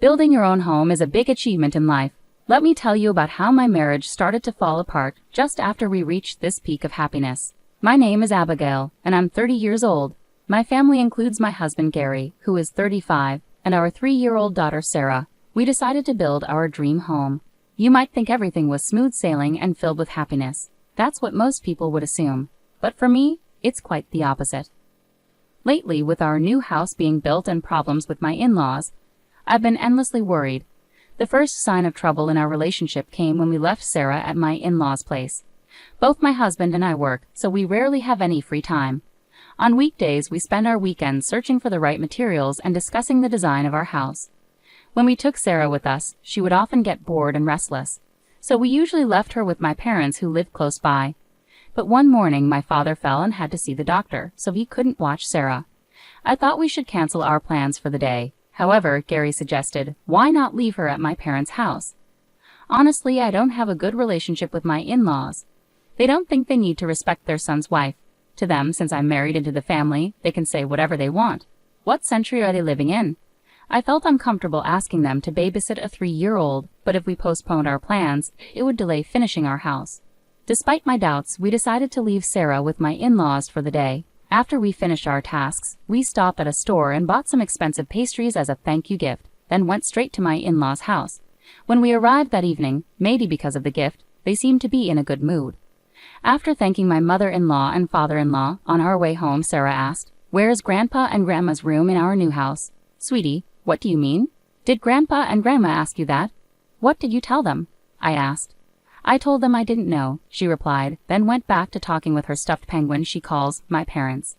Building your own home is a big achievement in life. Let me tell you about how my marriage started to fall apart just after we reached this peak of happiness. My name is Abigail, and I'm 30 years old. My family includes my husband Gary, who is 35, and our 3-year-old daughter Sarah. We decided to build our dream home. You might think everything was smooth sailing and filled with happiness. That's what most people would assume. But for me, it's quite the opposite. Lately, with our new house being built and problems with my in-laws, I've been endlessly worried. The first sign of trouble in our relationship came when we left Sarah at my in-laws' place. Both my husband and I work, so we rarely have any free time. On weekdays, we spend our weekends searching for the right materials and discussing the design of our house. When we took Sarah with us, she would often get bored and restless, so we usually left her with my parents who lived close by. But one morning, my father fell and had to see the doctor, so he couldn't watch Sarah. I thought we should cancel our plans for the day. However, Gary suggested, why not leave her at my parents' house? Honestly, I don't have a good relationship with my in-laws. They don't think they need to respect their son's wife. To them, since I'm married into the family, they can say whatever they want. What century are they living in? I felt uncomfortable asking them to babysit a 3-year-old, but if we postponed our plans, it would delay finishing our house. Despite my doubts, we decided to leave Sarah with my in-laws for the day. After we finished our tasks, we stopped at a store and bought some expensive pastries as a thank you gift, then went straight to my in-laws' house. When we arrived that evening, maybe because of the gift, they seemed to be in a good mood. After thanking my mother-in-law and father-in-law, on our way home, Sarah asked, "Where's Grandpa and Grandma's room in our new house?" "Sweetie, what do you mean? Did Grandpa and Grandma ask you that?" "What did you tell them?" I asked. "I told them I didn't know," she replied, then went back to talking with her stuffed penguin she calls my parents.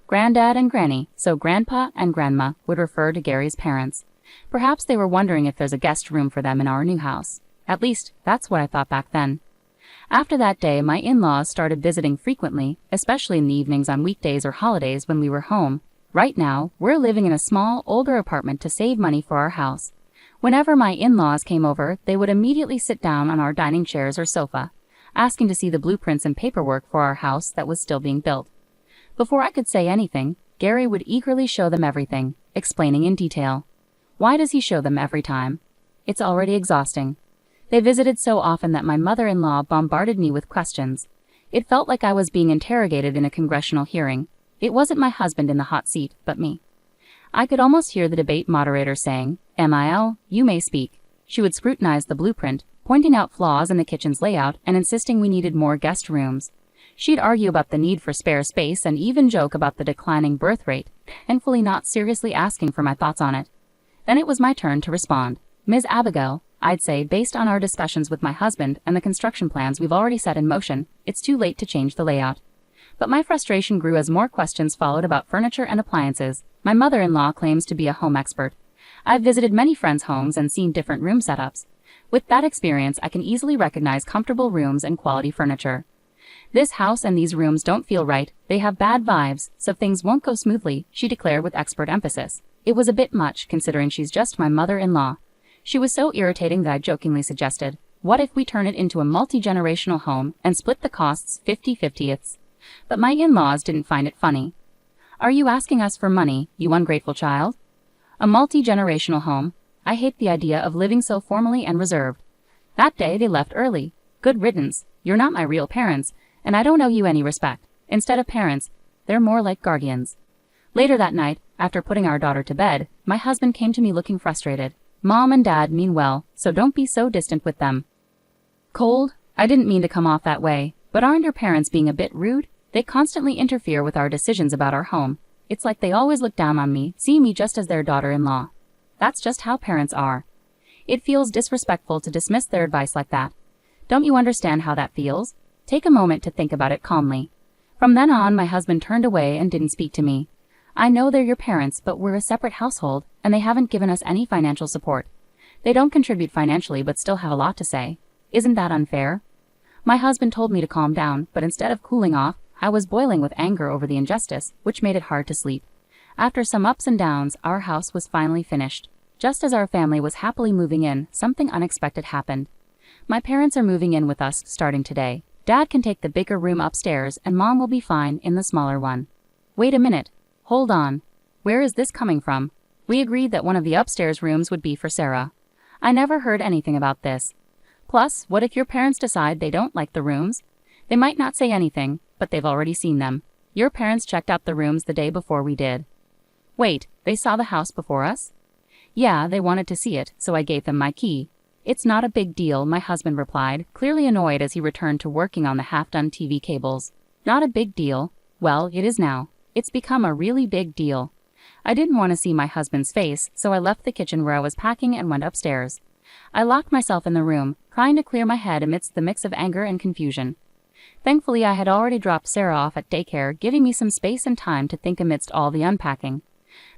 Granddad and Granny, so Grandpa and Grandma would refer to Gary's parents. Perhaps they were wondering if there's a guest room for them in our new house. At least, that's what I thought back then. After that day, my in-laws started visiting frequently, especially in the evenings on weekdays or holidays when we were home. Right now, we're living in a small, older apartment to save money for our house. Whenever my in-laws came over, they would immediately sit down on our dining chairs or sofa, asking to see the blueprints and paperwork for our house that was still being built. Before I could say anything, Gary would eagerly show them everything, explaining in detail. Why does he show them every time? It's already exhausting. They visited so often that my mother-in-law bombarded me with questions. It felt like I was being interrogated in a congressional hearing. It wasn't my husband in the hot seat, but me. I could almost hear the debate moderator saying, "MIL, you may speak." She would scrutinize the blueprint, pointing out flaws in the kitchen's layout and insisting we needed more guest rooms. She'd argue about the need for spare space and even joke about the declining birth rate, thankfully not seriously asking for my thoughts on it. Then it was my turn to respond. "Ms. Abigail, I'd say, based on our discussions with my husband and the construction plans we've already set in motion, it's too late to change the layout." But my frustration grew as more questions followed about furniture and appliances. My mother-in-law claims to be a home expert. I've visited many friends' homes and seen different room setups. With that experience, I can easily recognize comfortable rooms and quality furniture. "This house and these rooms don't feel right. They have bad vibes, so things won't go smoothly," she declared with expert emphasis. It was a bit much, considering she's just my mother-in-law. She was so irritating that I jokingly suggested, "What if we turn it into a multi-generational home and split the costs 50-50ths? But my in-laws didn't find it funny. "Are you asking us for money, you ungrateful child? A multi-generational home? I hate the idea of living so formally and reserved." That day they left early. Good riddance. You're not my real parents, and I don't owe you any respect. Instead of parents, they're more like guardians. Later that night, after putting our daughter to bed, my husband came to me looking frustrated. "Mom and Dad mean well, so don't be so distant with them." Cold? I didn't mean to come off that way, but aren't your parents being a bit rude? They constantly interfere with our decisions about our home. It's like they always look down on me, see me just as their daughter-in-law. That's just how parents are. It feels disrespectful to dismiss their advice like that. Don't you understand how that feels? Take a moment to think about it calmly. From then on, my husband turned away and didn't speak to me. I know they're your parents, but we're a separate household, and they haven't given us any financial support. They don't contribute financially, but still have a lot to say. Isn't that unfair? My husband told me to calm down, but instead of cooling off, I was boiling with anger over the injustice, which made it hard to sleep. After some ups and downs, our house was finally finished. Just as our family was happily moving in, something unexpected happened. My parents are moving in with us starting today. Dad can take the bigger room upstairs, and Mom will be fine in the smaller one. Wait a minute. Hold on. Where is this coming from? We agreed that one of the upstairs rooms would be for Sarah. I never heard anything about this. Plus, what if your parents decide they don't like the rooms? They might not say anything, but they've already seen them. Your parents checked out the rooms the day before we did. Wait, they saw the house before us? Yeah, they wanted to see it, so I gave them my key. It's not a big deal, my husband replied, clearly annoyed as he returned to working on the half-done TV cables. Not a big deal? Well, it is now. It's become a really big deal. I didn't want to see my husband's face, so I left the kitchen where I was packing and went upstairs. I locked myself in the room, trying to clear my head amidst the mix of anger and confusion. Thankfully, I had already dropped Sarah off at daycare, giving me some space and time to think amidst all the unpacking.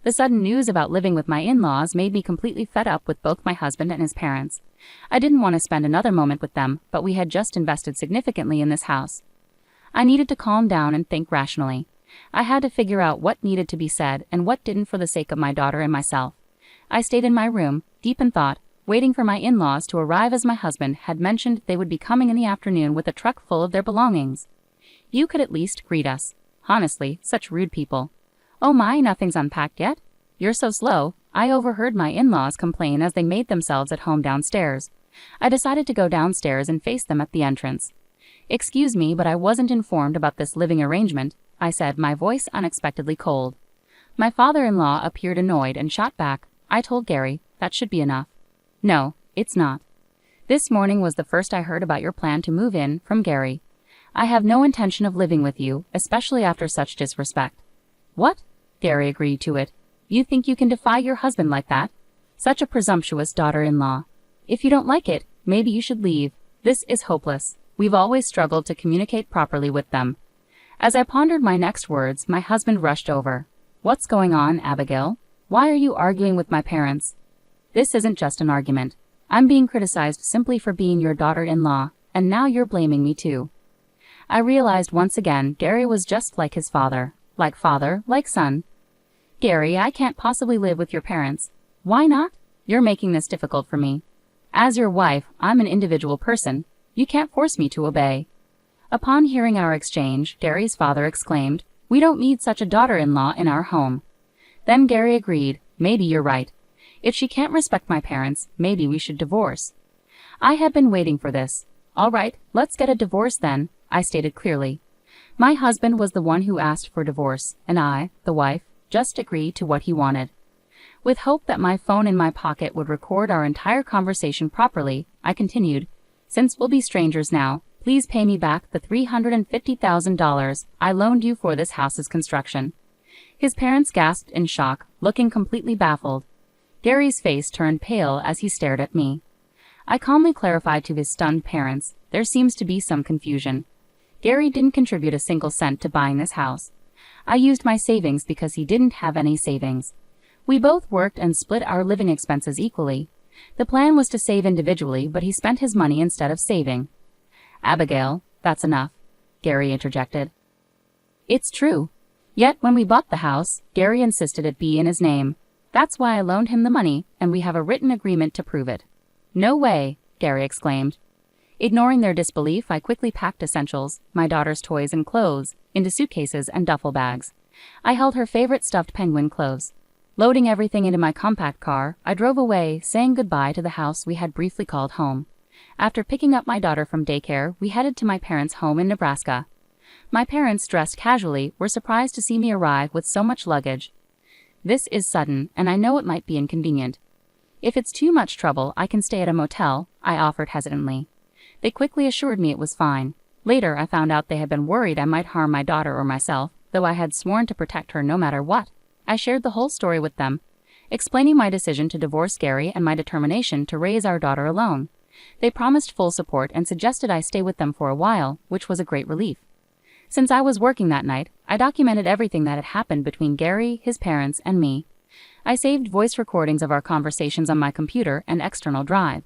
The sudden news about living with my in-laws made me completely fed up with both my husband and his parents. I didn't want to spend another moment with them, but we had just invested significantly in this house. I needed to calm down and think rationally. I had to figure out what needed to be said and what didn't for the sake of my daughter and myself. I stayed in my room, deep in thought, waiting for my in-laws to arrive as my husband had mentioned they would be coming in the afternoon with a truck full of their belongings. You could at least greet us. Honestly, such rude people. Oh my, nothing's unpacked yet? You're so slow. I overheard my in-laws complain as they made themselves at home downstairs. I decided to go downstairs and face them at the entrance. Excuse me, but I wasn't informed about this living arrangement, I said, my voice unexpectedly cold. My father-in-law appeared annoyed and shot back. I told Gary, that should be enough. No, it's not. This morning was the first I heard about your plan to move in from Gary. I have no intention of living with you, especially after such disrespect. What? Gary agreed to it. You think you can defy your husband like that? Such a presumptuous daughter-in-law. If you don't like it, maybe you should leave. This is hopeless. We've always struggled to communicate properly with them. As I pondered my next words, my husband rushed over. What's going on, Abigail? Why are you arguing with my parents? This isn't just an argument. I'm being criticized simply for being your daughter-in-law, and now you're blaming me too. I realized once again Gary was just like his father. Like father, like son. Gary, I can't possibly live with your parents. Why not? You're making this difficult for me. As your wife, I'm an individual person. You can't force me to obey. Upon hearing our exchange, Gary's father exclaimed, We don't need such a daughter-in-law in our home. Then Gary agreed, Maybe you're right. If she can't respect my parents, maybe we should divorce. I had been waiting for this. All right, let's get a divorce then, I stated clearly. My husband was the one who asked for divorce, and I, the wife, just agreed to what he wanted. With hope that my phone in my pocket would record our entire conversation properly, I continued, Since we'll be strangers now, please pay me back the $350,000 I loaned you for this house's construction. His parents gasped in shock, looking completely baffled. Gary's face turned pale as he stared at me. I calmly clarified to his stunned parents, there seems to be some confusion. Gary didn't contribute a single cent to buying this house. I used my savings because he didn't have any savings. We both worked and split our living expenses equally. The plan was to save individually, but he spent his money instead of saving. Abigail, that's enough, Gary interjected. It's true. Yet when we bought the house, Gary insisted it be in his name. That's why I loaned him the money, and we have a written agreement to prove it. No way, Gary exclaimed. Ignoring their disbelief, I quickly packed essentials, my daughter's toys and clothes, into suitcases and duffel bags. I held her favorite stuffed penguin close. Loading everything into my compact car, I drove away, saying goodbye to the house we had briefly called home. After picking up my daughter from daycare, we headed to my parents' home in Nebraska. My parents, dressed casually, were surprised to see me arrive with so much luggage. This is sudden, and I know it might be inconvenient. If it's too much trouble, I can stay at a motel, I offered hesitantly. They quickly assured me it was fine. Later, I found out they had been worried I might harm my daughter or myself, though I had sworn to protect her no matter what. I shared the whole story with them, explaining my decision to divorce Gary and my determination to raise our daughter alone. They promised full support and suggested I stay with them for a while, which was a great relief. Since I was working that night, I documented everything that had happened between Gary, his parents, and me. I saved voice recordings of our conversations on my computer and external drive.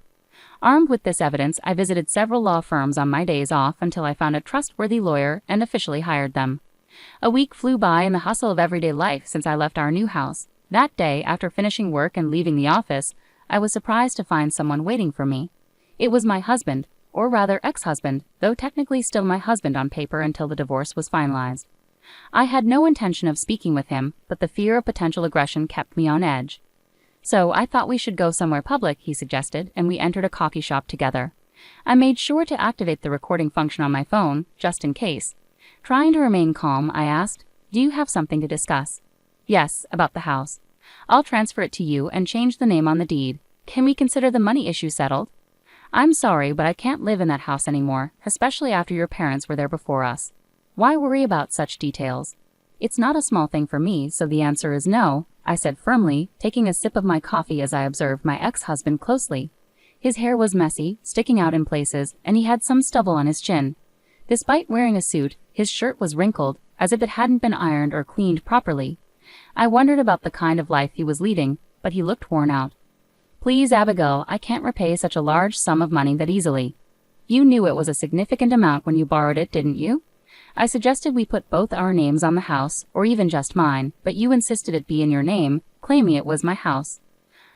Armed with this evidence, I visited several law firms on my days off until I found a trustworthy lawyer and officially hired them. A week flew by in the hustle of everyday life since I left our new house. That day, after finishing work and leaving the office, I was surprised to find someone waiting for me. It was my husband, or rather ex-husband, though technically still my husband on paper until the divorce was finalized. I had no intention of speaking with him, but the fear of potential aggression kept me on edge. So I thought we should go somewhere public, he suggested, and we entered a coffee shop together. I made sure to activate the recording function on my phone, just in case. Trying to remain calm, I asked, "Do you have something to discuss?" "Yes, about the house. I'll transfer it to you and change the name on the deed. Can we consider the money issue settled?" "I'm sorry, but I can't live in that house anymore, especially after your parents were there before us." "Why worry about such details?" "It's not a small thing for me, so the answer is no," I said firmly, taking a sip of my coffee as I observed my ex-husband closely. His hair was messy, sticking out in places, and he had some stubble on his chin. Despite wearing a suit, his shirt was wrinkled, as if it hadn't been ironed or cleaned properly. I wondered about the kind of life he was leading, but he looked worn out. "Please, Abigail, I can't repay such a large sum of money that easily." "You knew it was a significant amount when you borrowed it, didn't you?" "I suggested we put both our names on the house, or even just mine, but you insisted it be in your name, claiming it was my house."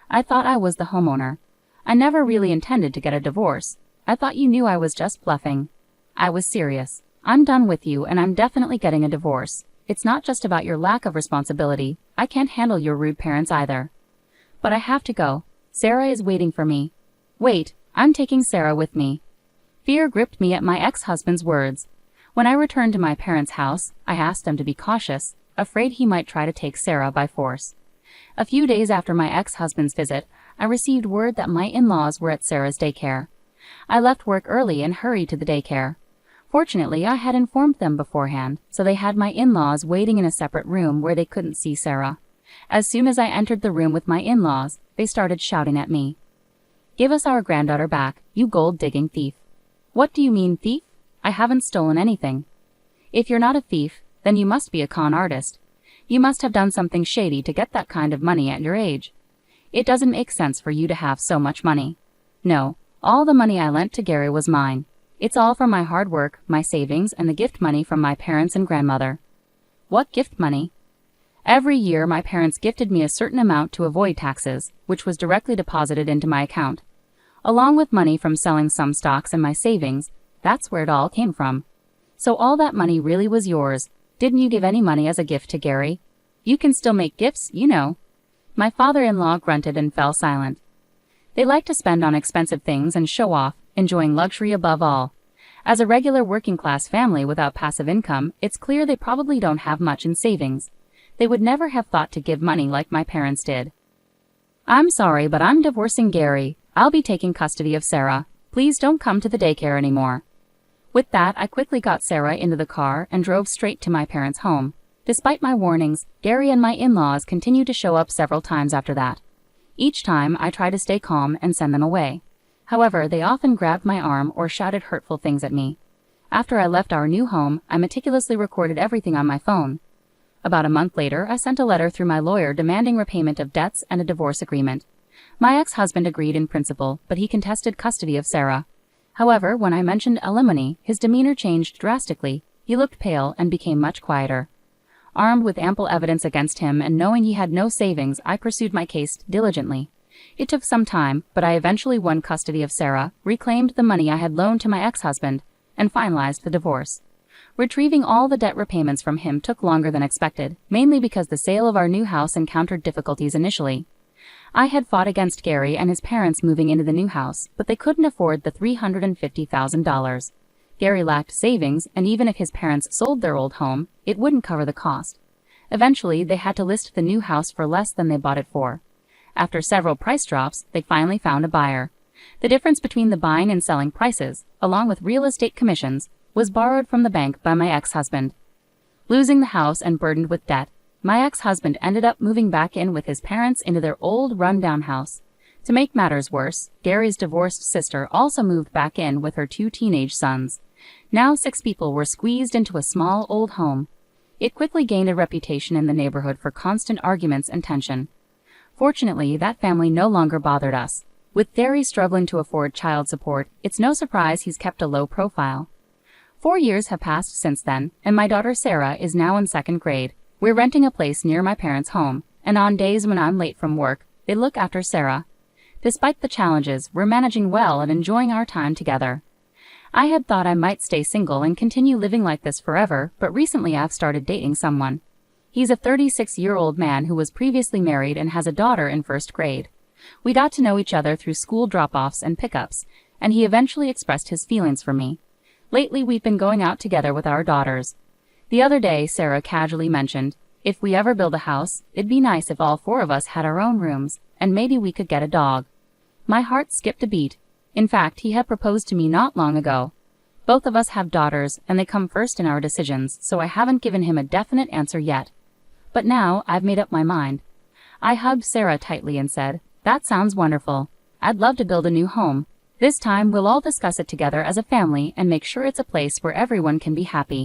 "I thought I was the homeowner. I never really intended to get a divorce. I thought you knew I was just bluffing." "I was serious. I'm done with you, and I'm definitely getting a divorce. It's not just about your lack of responsibility. I can't handle your rude parents either." "But I have to go. Sarah is waiting for me." "Wait, I'm taking Sarah with me." Fear gripped me at my ex-husband's words. When I returned to my parents' house, I asked them to be cautious, afraid he might try to take Sarah by force. A few days after my ex-husband's visit, I received word that my in-laws were at Sarah's daycare. I left work early and hurried to the daycare. Fortunately, I had informed them beforehand, so they had my in-laws waiting in a separate room where they couldn't see Sarah. As soon as I entered the room with my in-laws, they started shouting at me. "Give us our granddaughter back, you gold-digging thief." "What do you mean, thief? I haven't stolen anything." "If you're not a thief, then you must be a con artist. You must have done something shady to get that kind of money at your age. It doesn't make sense for you to have so much money." "No, all the money I lent to Gary was mine. It's all from my hard work, my savings, and the gift money from my parents and grandmother." "What gift money?" "Every year my parents gifted me a certain amount to avoid taxes, which was directly deposited into my account. Along with money from selling some stocks and my savings, that's where it all came from." "So all that money really was yours. Didn't you give any money as a gift to Gary?" "You can still make gifts, you know." My father-in-law grunted and fell silent. They like to spend on expensive things and show off, enjoying luxury above all. As a regular working-class family without passive income, it's clear they probably don't have much in savings. They would never have thought to give money like my parents did. "I'm sorry, but I'm divorcing Gary. I'll be taking custody of Sarah. Please don't come to the daycare anymore." With that, I quickly got Sarah into the car and drove straight to my parents' home. Despite my warnings, Gary and my in-laws continued to show up several times after that. Each time, I tried to stay calm and send them away. However, they often grabbed my arm or shouted hurtful things at me. After I left our new home, I meticulously recorded everything on my phone. About a month later, I sent a letter through my lawyer demanding repayment of debts and a divorce agreement. My ex-husband agreed in principle, but he contested custody of Sarah. However, when I mentioned alimony, his demeanor changed drastically. He looked pale and became much quieter. Armed with ample evidence against him and knowing he had no savings, I pursued my case diligently. It took some time, but I eventually won custody of Sarah, reclaimed the money I had loaned to my ex-husband, and finalized the divorce. Retrieving all the debt repayments from him took longer than expected, mainly because the sale of our new house encountered difficulties initially. I had fought against Gary and his parents moving into the new house, but they couldn't afford the $350,000. Gary lacked savings, and even if his parents sold their old home, it wouldn't cover the cost. Eventually, they had to list the new house for less than they bought it for. After several price drops, they finally found a buyer. The difference between the buying and selling prices, along with real estate commissions, was borrowed from the bank by my ex-husband. Losing the house and burdened with debt, my ex-husband ended up moving back in with his parents into their old run-down house. To make matters worse, Gary's divorced sister also moved back in with her 2 teenage sons. Now 6 people were squeezed into a small old home. It quickly gained a reputation in the neighborhood for constant arguments and tension. Fortunately, that family no longer bothered us. With Gary struggling to afford child support, it's no surprise he's kept a low profile. 4 years have passed since then, and my daughter Sarah is now in 2nd grade. We're renting a place near my parents' home, and on days when I'm late from work, they look after Sarah. Despite the challenges, we're managing well and enjoying our time together. I had thought I might stay single and continue living like this forever, but recently I've started dating someone. He's a 36-year-old man who was previously married and has a daughter in first grade. We got to know each other through school drop-offs and pickups, and he eventually expressed his feelings for me. Lately, we've been going out together with our daughters. The other day, Sarah casually mentioned, if we ever build a house, it'd be nice if all 4 of us had our own rooms, and maybe we could get a dog. My heart skipped a beat. In fact, he had proposed to me not long ago. Both of us have daughters, and they come first in our decisions, so I haven't given him a definite answer yet. But now, I've made up my mind. I hugged Sarah tightly and said, "That sounds wonderful. I'd love to build a new home. This time we'll all discuss it together as a family and make sure it's a place where everyone can be happy."